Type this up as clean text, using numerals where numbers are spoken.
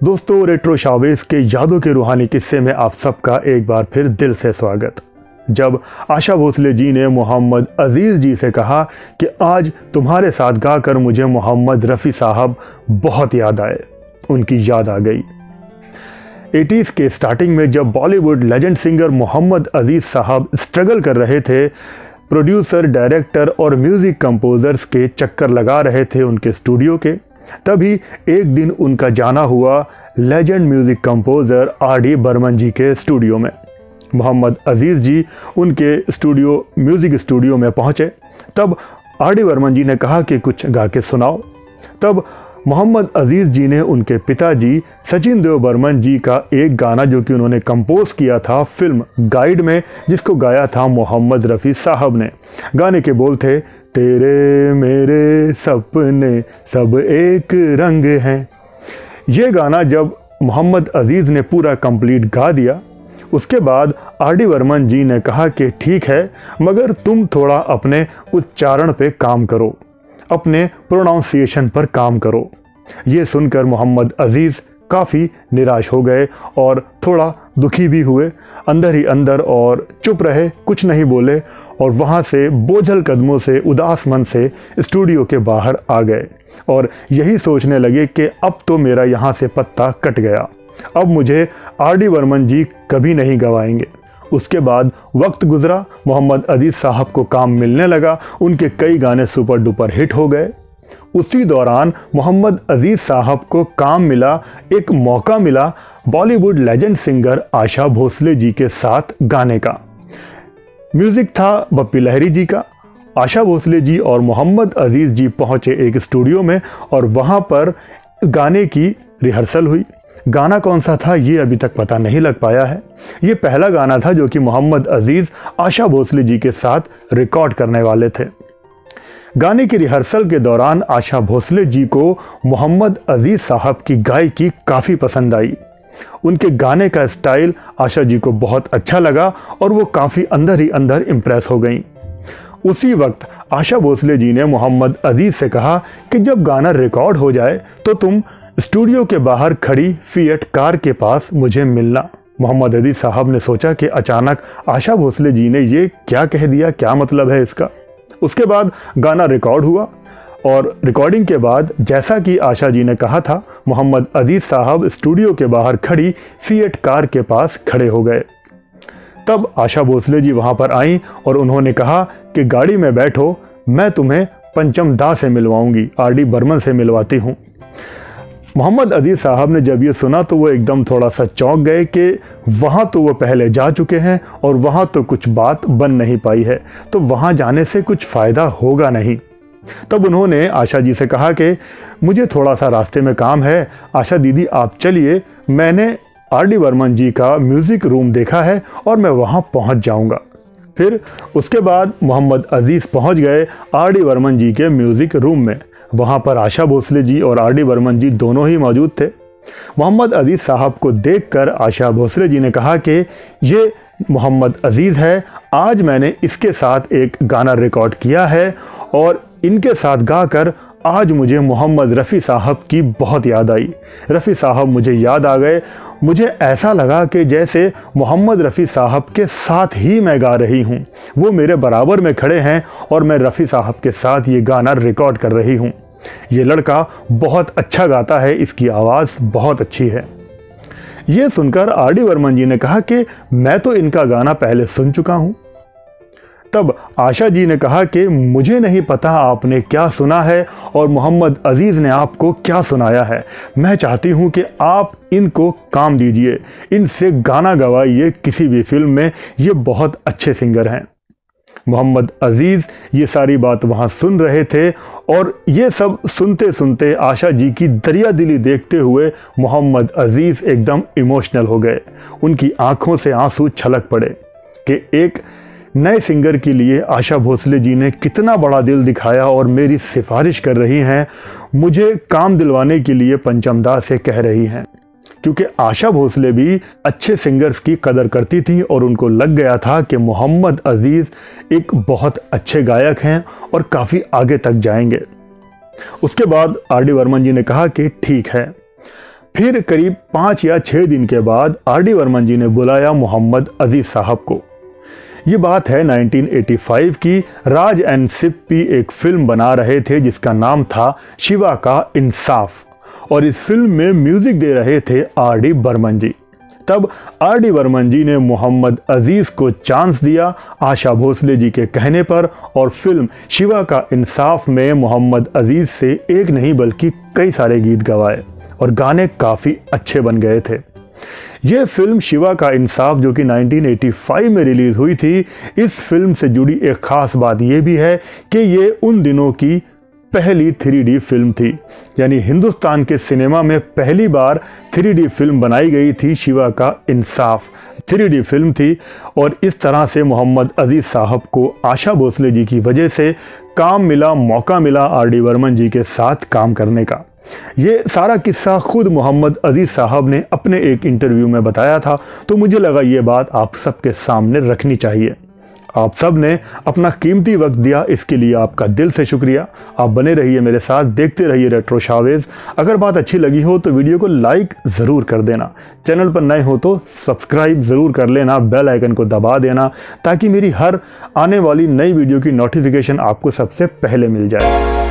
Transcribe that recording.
दोस्तों, retro Chavez के यादों के रूहानी किस्से में आप सबका एक बार फिर दिल से स्वागत। जब आशा भोसले जी ने मोहम्मद अजीज़ जी से कहा कि आज तुम्हारे साथ गाकर मुझे मोहम्मद रफ़ी साहब बहुत याद आए, उनकी याद आ गई। 80s के स्टार्टिंग में जब बॉलीवुड लेजेंड सिंगर मोहम्मद अजीज़ साहब स्ट्रगल कर रहे थे, प्रोड्यूसर, डायरेक्टर और म्यूज़िक कंपोज़र्स के चक्कर लगा रहे थे उनके स्टूडियो के, तभी एक दिन उनका जाना हुआ legend music composer R.D. Burman ji के स्टूडियो में। मोहम्मद अजीज़ जी उनके म्यूज़िक स्टूडियो में पहुँचे। तब R.D. बर्मन जी ने कहा कि कुछ गा के सुनाओ। तब मोहम्मद अजीज़ जी ने उनके पिताजी सचिन देव बर्मन जी का एक गाना जो कि उन्होंने कंपोज किया था फिल्म गाइड में, जिसको गाया था मोहम्मद रफ़ी साहब ने। गाने के बोल थे, तेरे मेरे सपने सब एक रंग हैं। ये गाना जब मोहम्मद अजीज़ ने पूरा कंप्लीट गा दिया, उसके बाद R.D. बर्मन जी ने कहा कि ठीक है, मगर तुम थोड़ा अपने उच्चारण पे काम करो, अपने प्रोनाउंसिएशन पर काम करो। ये सुनकर मोहम्मद अजीज़ काफ़ी निराश हो गए और थोड़ा दुखी भी हुए अंदर ही अंदर, और चुप रहे, कुछ नहीं बोले और वहाँ से बोझल कदमों से, उदास मन से स्टूडियो के बाहर आ गए और यही सोचने लगे कि अब तो मेरा यहाँ से पत्ता कट गया, अब मुझे R.D. बर्मन जी कभी नहीं गवाएंगे। उसके बाद वक्त गुजरा, मोहम्मद अजीज़ साहब को काम मिलने लगा, उनके कई गाने सुपर डुपर हिट हो गए। उसी दौरान मोहम्मद अजीज़ साहब को काम मिला, एक मौका मिला बॉलीवुड लेजेंड सिंगर आशा भोसले जी के साथ गाने का। म्यूज़िक था बप्पी लहरी जी का। आशा भोसले जी और मोहम्मद अजीज़ जी पहुँचे एक स्टूडियो में और वहाँ पर गाने की रिहर्सल हुई। गाना कौन सा था ये अभी तक पता नहीं लग पाया है। ये पहला गाना था जो कि मोहम्मद अजीज़ आशा भोसले जी के साथ रिकॉर्ड करने वाले थे। गाने की रिहर्सल के दौरान आशा भोसले जी को मोहम्मद अजीज़ साहब की गायकी काफ़ी पसंद आई। उनके गाने का स्टाइल आशा जी को बहुत अच्छा लगा और वो काफ़ी अंदर ही अंदर इम्प्रेस हो गईं। उसी वक्त आशा भोसले जी ने मोहम्मद अजीज़ से कहा कि जब गाना रिकॉर्ड हो जाए तो तुम स्टूडियो के बाहर खड़ी फिएट कार के पास मुझे मिलना। मोहम्मद अजीज़ साहब ने सोचा कि अचानक आशा भोसले जी ने ये क्या कह दिया, क्या मतलब है इसका। उसके बाद गाना रिकॉर्ड हुआ और रिकॉर्डिंग के बाद जैसा कि आशा जी ने कहा था, मोहम्मद अजीज़ साहब स्टूडियो के बाहर खड़ी फिएट कार के पास खड़े हो गए। तब आशा भोसले जी वहाँ पर आईं और उन्होंने कहा कि गाड़ी में बैठो, मैं तुम्हें पंचम दा से मिलवाऊंगी, R.D. बर्मन से मिलवाती हूँ। मोहम्मद अजीज़ साहब ने जब ये सुना तो वो एकदम थोड़ा सा चौंक गए कि वहाँ तो वो पहले जा चुके हैं और वहाँ तो कुछ बात बन नहीं पाई है, तो वहाँ जाने से कुछ फ़ायदा होगा नहीं। तब उन्होंने आशा जी से कहा कि मुझे थोड़ा सा रास्ते में काम है, आशा दीदी आप चलिए, मैंने R.D. बर्मन जी का म्यूज़िक रूम देखा है और मैं वहाँ पहुँच जाऊँगा। फिर उसके बाद मोहम्मद अजीज़ पहुँच गए R.D. बर्मन जी के म्यूज़िक रूम में। वहाँ पर आशा भोसले जी और R.D. बर्मन जी दोनों ही मौजूद थे। मोहम्मद अजीज़ साहब को देखकर आशा भोसले जी ने कहा कि ये मोहम्मद अजीज़ है, आज मैंने इसके साथ एक गाना रिकॉर्ड किया है और इनके साथ गाकर आज मुझे मोहम्मद रफ़ी साहब की बहुत याद आई। रफ़ी साहब मुझे याद आ गए, मुझे ऐसा लगा कि जैसे मोहम्मद रफ़ी साहब के साथ ही मैं गा रही हूँ, वो मेरे बराबर में खड़े हैं और मैं रफ़ी साहब के साथ ये गाना रिकॉर्ड कर रही हूँ। ये लड़का बहुत अच्छा गाता है, इसकी आवाज़ बहुत अच्छी है। ये सुनकर R.D. बर्मन जी ने कहा कि मैं तो इनका गाना पहले सुन चुका हूँ। तब आशा जी ने कहा कि मुझे नहीं पता आपने क्या सुना है और मोहम्मद अजीज़ ने आपको क्या सुनाया है, मैं चाहती हूँ कि आप इनको काम दीजिए, इनसे गाना गवाइए किसी भी फिल्म में, ये बहुत अच्छे सिंगर हैं। मोहम्मद अजीज़ ये सारी बात वहाँ सुन रहे थे और ये सब सुनते सुनते आशा जी की दरिया दिली देखते हुए मोहम्मद अजीज़ एकदम इमोशनल हो गए। उनकी आंखों से आंसू छलक पड़े कि एक नए सिंगर के लिए आशा भोसले जी ने कितना बड़ा दिल दिखाया और मेरी सिफारिश कर रही हैं, मुझे काम दिलवाने के लिए पंचम दा से कह रही हैं। क्योंकि आशा भोसले भी अच्छे सिंगर्स की कदर करती थी और उनको लग गया था कि मोहम्मद अजीज़ एक बहुत अच्छे गायक हैं और काफ़ी आगे तक जाएंगे। उसके बाद R.D. बर्मन जी ने कहा कि ठीक है, फिर करीब 5 या 6 दिन के बाद आर.डी. बर्मन जी ने बुलाया मोहम्मद अजीज साहब को। ये बात है 1985 की। राज एंड सिप्पी एक फिल्म बना रहे थे जिसका नाम था शिवा का इंसाफ, और इस फिल्म में म्यूजिक दे रहे थे आर.डी. बर्मन जी। तब आर.डी. बर्मन जी ने मोहम्मद अजीज को चांस दिया आशा भोसले जी के कहने पर, और फिल्म शिवा का इंसाफ में मोहम्मद अजीज से एक नहीं बल्कि कई सारे गीत गवाए, और गाने काफ़ी अच्छे बन गए थे। ये फिल्म शिवा का इंसाफ जो कि 1985 में रिलीज़ हुई थी, इस फिल्म से जुड़ी एक ख़ास बात यह भी है कि ये उन दिनों की पहली 3D फिल्म थी, यानी हिंदुस्तान के सिनेमा में पहली बार 3D फिल्म बनाई गई थी। शिवा का इंसाफ 3D फिल्म थी, और इस तरह से मोहम्मद अजीज साहब को आशा भोसले जी की वजह से काम मिला, मौका मिला आर.डी. बर्मन जी के साथ काम करने का। ये सारा किस्सा खुद मोहम्मद अजीज साहब ने अपने एक इंटरव्यू में बताया था, तो मुझे लगा ये बात आप सबके सामने रखनी चाहिए। आप सब ने अपना कीमती वक्त दिया, इसके लिए आपका दिल से शुक्रिया। आप बने रहिए मेरे साथ, देखते रहिए रेट्रो शोवेज। अगर बात अच्छी लगी हो तो वीडियो को लाइक ज़रूर कर देना, चैनल पर नए हो तो सब्सक्राइब ज़रूर कर लेना, बेल आइकन को दबा देना ताकि मेरी हर आने वाली नई वीडियो की नोटिफिकेशन आपको सबसे पहले मिल जाए।